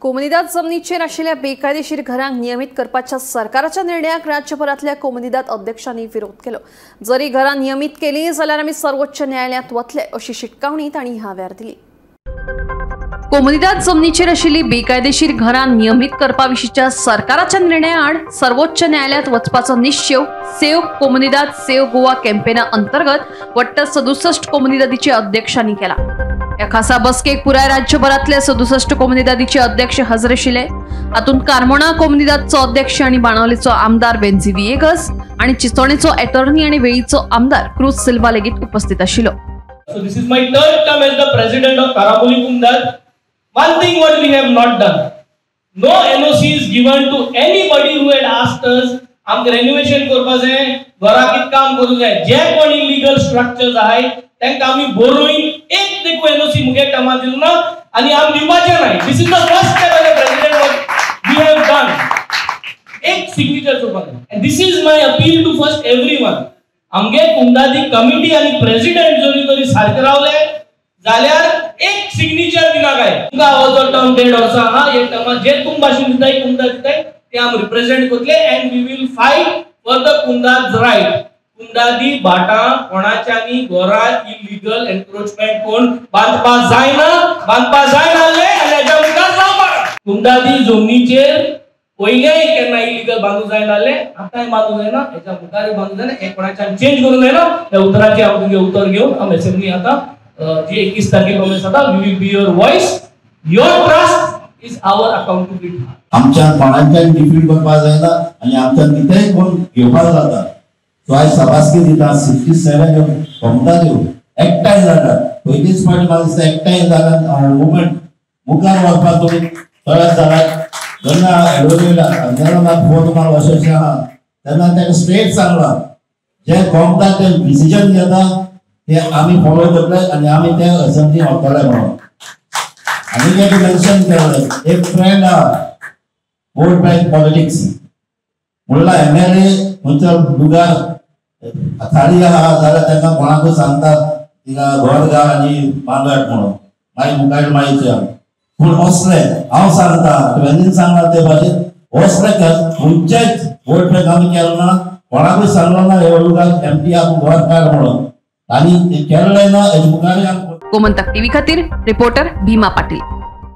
कोमनीदाद जमनीचेर आशिल्ल्या बेकायदेशीर घरांक नियमित करपाच्या सरकाराच्या निर्णयाक राज्यभरातल्या कोमनीदाद अध्यक्षांनी विरोध केलो। जरी घरां नियमित केली जाल्यार आमी सर्वोच्च न्यायालयात वतले अशी शिटकावणी तांणी ह्या वेळार दिली। कोमनीदाद जमनीचेर आशिल्ली बेकायदेशीर घरां नियमित करपाविशींच्या सरकाराच्या निर्णया आड सर्वोच्च न्यायालयात वचपाचो निश्चय सेव कोमनीदाद सेव गोवा कॅम्पेना अंतर्गत वट्ट 67 कोमनीदादीच्या अध्यक्षांनी केला। या खासा बसकेक पुराय राज्यभरातले 67 कोमनीदादीचे अध्यक्ष हजर आशिल्ले। हातूंत कारमोणा कोमनीदादचो अध्यक्ष आणि बाणावलेचो आमदार बेन्झी विएगस आणि चिंचोणेचो अटॉर्नी आणि वेळीचो आमदार क्रूज सिल्वा लेगीत उपस्थित आशिल्लो। So this is my third term as the president of Karamboli Kumdad. One thing what we have not done, no NOC is given to anybody who had asked us आमक renovation करपाचे घरा कित काम करू जाय जे कोण इलीगल स्ट्रक्चर्स आहाय तांकां आमी बोरोईन एक देखो एनओसी मुगे टमा दिल ना आणि आम दिवपाचे नाही। This is the first step as a president what we have done एक सिग्नेचर करपाक and this is my appeal to first everyone आमगे कुंदादी कमिटी आणि प्रेसिडेंट जोनी तरी सारके रावले जाल्यार एक सिग्नेचर दिना काय तुका हो जो टर्म 1.5 वर्सां हा एक टर्म जे तुम भाषण दिताय कुंदा दिताय ते आम रिप्रेजेंट करतले and we will fight for the कुंदाज राइट। कुंदादी भाटा कोणाच्यानी घरा इलीगल एन्क्रोचमेंट कोण बांधपा जायना आले आणि हेच्या मुखार जावपाक कुंदादी जमनीचेर पयलेय केन्ना इलीगल बांधू जायना आले आताय बांधू जायना हेच्या मुखार बांधू जायना हे कोणाच्यान चेंज करू जायना त्या उत्तराची हांव तुमगे उत्तर घेवन आम असेंब्ली आता जी 21 तारखेक प्रॉमिस जाता we will be your voice your trust is our accountability. आमच्या कोणाच्यान डिफीट करपा जायना आणि आमच्यान कितेंय कोण घेवपाक जाता सो आयज सभासकी दिता 67 कोमता देव एकठांय जाता पयलीच फावटी म्हाका दिसता एकठांय जाता मुवमेंट मुखार वचपाक तुमी तयार जाल्यात। जेन्ना एडवोकेट जेन्ना म्हाका फोन मार अशें आहा तेन्ना ताका स्ट्रेट सांगला जे कोमता ते डिसिजन घेता ते आमी फॉलो करतले आणि आमी ते असेंब्ली वतले म्हणून। आनी एक मेन्शन केलें एक फ्रेंड आहा वोट बँक पॉलिटिक्स म्हणला एमएलए खंयच्या लुगार थाळी आहा जाल्यार तांकां कोणाकूय सांगता तिका घर घाल आनी बांगट म्हणून मागीर मुखार मागीर पूण असले हांव सांगता तुवेंनी सांगला ते भाशेन असले खंयचेच वोट बँक आमी केलो ना कोणाकूय सांगलो ना हे लुगार एमपी आपूण घर काड म्हणून आनी ते केल्ले ना हेजे मुखार। गोमंतक टीव्ही खातीर रिपोर्टर भीमा पाटील।